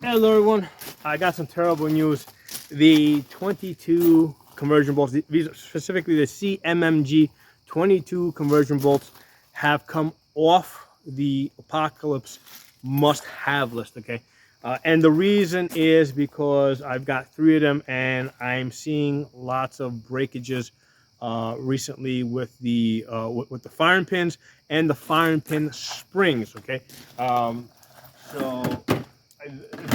Hello everyone, I got some terrible news. The 22 conversion bolts, specifically the CMMG 22 conversion bolts, have come off the Apocalypse must-have list, okay? And the reason is because I've got 3 of them and I'm seeing lots of breakages recently with the firing pins and the firing pin springs, okay? So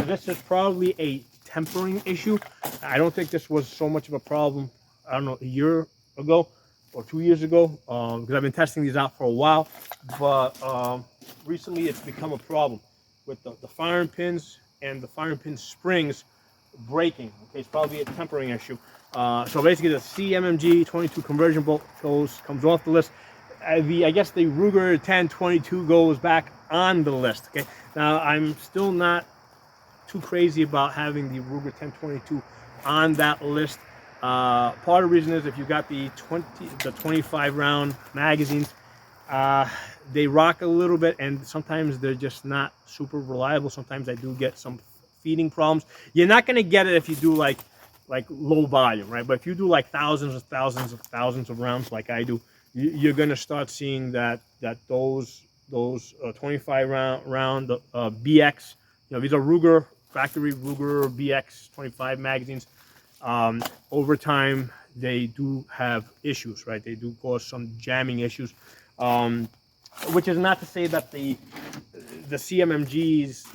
this is probably a tempering issue. I don't think this was so much of a problem, I don't know, a year ago or 2 years ago, because I've been testing these out for a while, but recently it's become a problem with the firing pins and the firing pin springs breaking. Okay, it's probably a tempering issue. So basically the CMMG 22 conversion bolt comes off the list. I guess the Ruger 1022 goes back on the list. Okay, now I'm still not too crazy about having the Ruger 1022 on that list. Part of the reason is if you got the 25 round magazines, they rock a little bit and sometimes they're just not super reliable. Sometimes I do get some feeding problems. You're not going to get it if you do like low volume, right? But if you do like thousands of rounds like I do, you're going to start seeing that those 25 round BX, these are Ruger factory Ruger BX 25 magazines. Over time they do have issues, right? They do cause some jamming issues, which is not to say that the CMMG's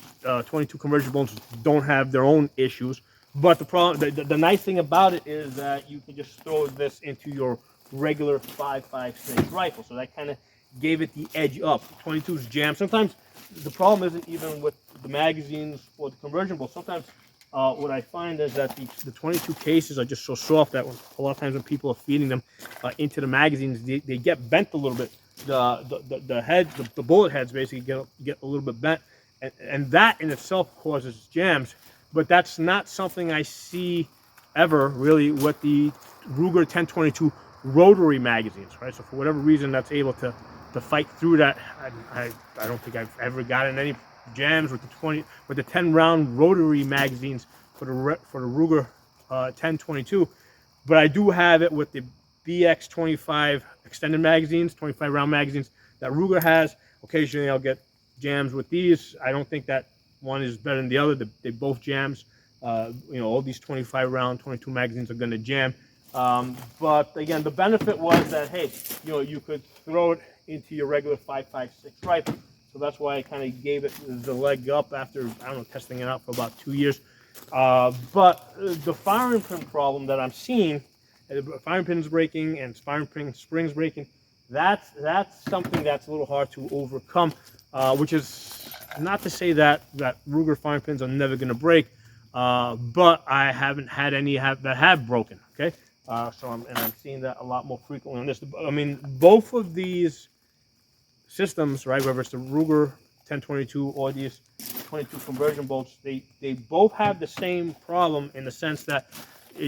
22 conversion bolts don't have their own issues, but the problem, the nice thing about it is that you can just throw this into your regular 5.56 rifle, so that kind of gave it the edge up. 22's jam. Sometimes the problem isn't even with the magazines or the conversion bolts. Sometimes what I find is that the 22 cases are just so soft that a lot of times when people are feeding them into the magazines, they get bent a little bit. The heads, the bullet heads basically get a little bit bent, and that in itself causes jams. But that's not something I see ever really with the Ruger 1022 rotary magazines, right? So for whatever reason, that's able to fight through that. I don't think I've ever gotten any jams with the 10 round rotary magazines for the Ruger 1022, but I do have it with the BX 25 extended magazines, 25 round magazines that Ruger has. Occasionally I'll get jams with these. I don't think that one is better than the other. They both jams. All these 25 round 22 magazines are going to jam. But again, the benefit was that, hey, you could throw it into your regular 5.56 rifle. So that's why I kind of gave it the leg up after, I don't know, testing it out for about 2 years. But the firing pin problem that I'm seeing, firing pins breaking and firing pin springs breaking, that's something that's a little hard to overcome, which is not to say that Ruger firing pins are never going to break, but I haven't had any that have broken, okay? So I'm seeing that a lot more frequently on this. I mean, both of these systems, right, whether it's the Ruger 1022 or these 22 conversion bolts, they both have the same problem in the sense that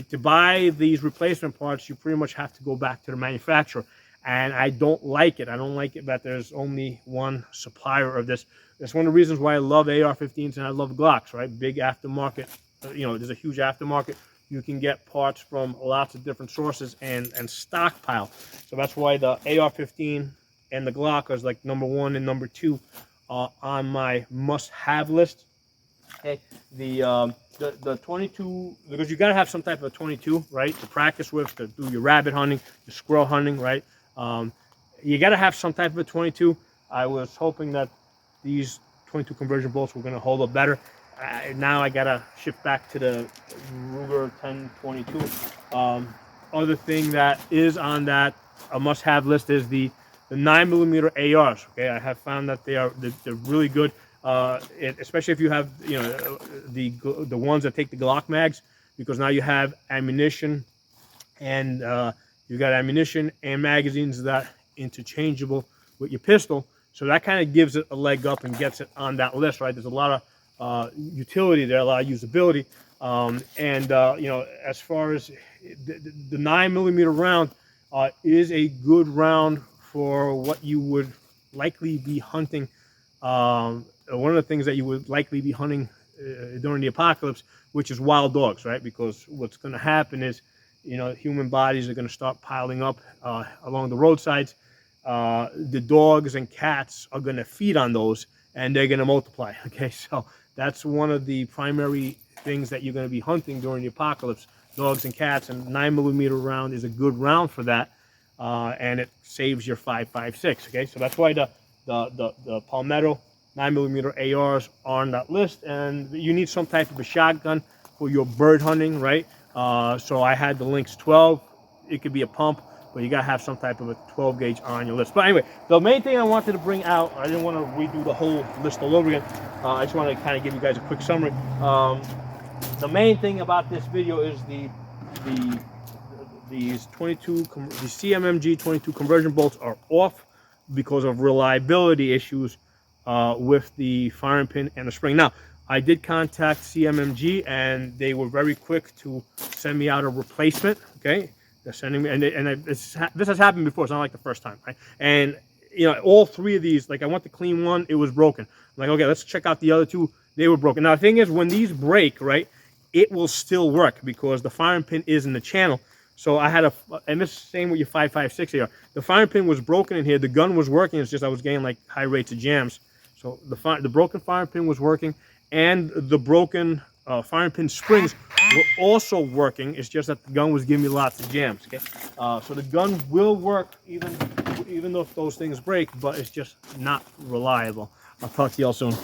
to buy these replacement parts, you pretty much have to go back to the manufacturer. And I don't like it. I don't like it that there's only one supplier of this. That's one of the reasons why I love AR-15s and I love Glocks, right? Big aftermarket. There's a huge aftermarket. You can get parts from lots of different sources and stockpile. So that's why the AR-15 and the Glock is like number 1 and number 2 on my must-have list. Okay, the 22, because you got to have some type of 22, right, to practice with, to do your rabbit hunting, your squirrel hunting, right? You got to have some type of a 22. I was hoping that these 22 conversion bolts were going to hold up better. Now I got to shift back to the Ruger 1022. Other thing that is on that must-have list is the 9mm ARs. Okay, I have found that they're really good, especially if you have the ones that take the Glock mags, because now you have ammunition, and you got ammunition and magazines that interchangeable with your pistol. So that kind of gives it a leg up and gets it on that list, right? There's a lot of utility there, a lot of usability, as far as the 9mm round is a good round for what you would likely be hunting. One of the things that you would likely be hunting during the apocalypse, which is wild dogs, right? Because what's going to happen is, human bodies are going to start piling up along the roadsides. The dogs and cats are going to feed on those, and they're going to multiply. Okay, so that's one of the primary things that you're going to be hunting during the apocalypse: dogs and cats. And 9mm round is a good round for that, and it saves your 5.56. Okay, so that's why the Palmetto 9mm ARs are on that list. And you need some type of a shotgun for your bird hunting, right? So I had the Lynx 12. It could be a pump, but you gotta have some type of a 12 gauge on your list. But anyway, the main thing I wanted to bring out, I didn't want to redo the whole list all over again. I just wanted to kind of give you guys a quick summary. The main thing about this video is these CMMG 22 conversion bolts are off because of reliability issues with the firing pin and the spring. Now, I did contact CMMG, and they were very quick to send me out a replacement. Okay, they're sending me, and this has happened before. It's not like the first time, right? And all three of these, like I went to clean one, it was broken. I'm like, okay, let's check out the other two. They were broken. Now the thing is, when these break, right, it will still work because the firing pin is in the channel. So I had and this same with your 5.56 here. The firing pin was broken in here. The gun was working. It's just I was getting like high rates of jams. So the broken firing pin was working, and the broken firing pin springs were also working. It's just that the gun was giving me lots of jams. Okay, so the gun will work even though if those things break, but it's just not reliable. I'll talk to y'all soon.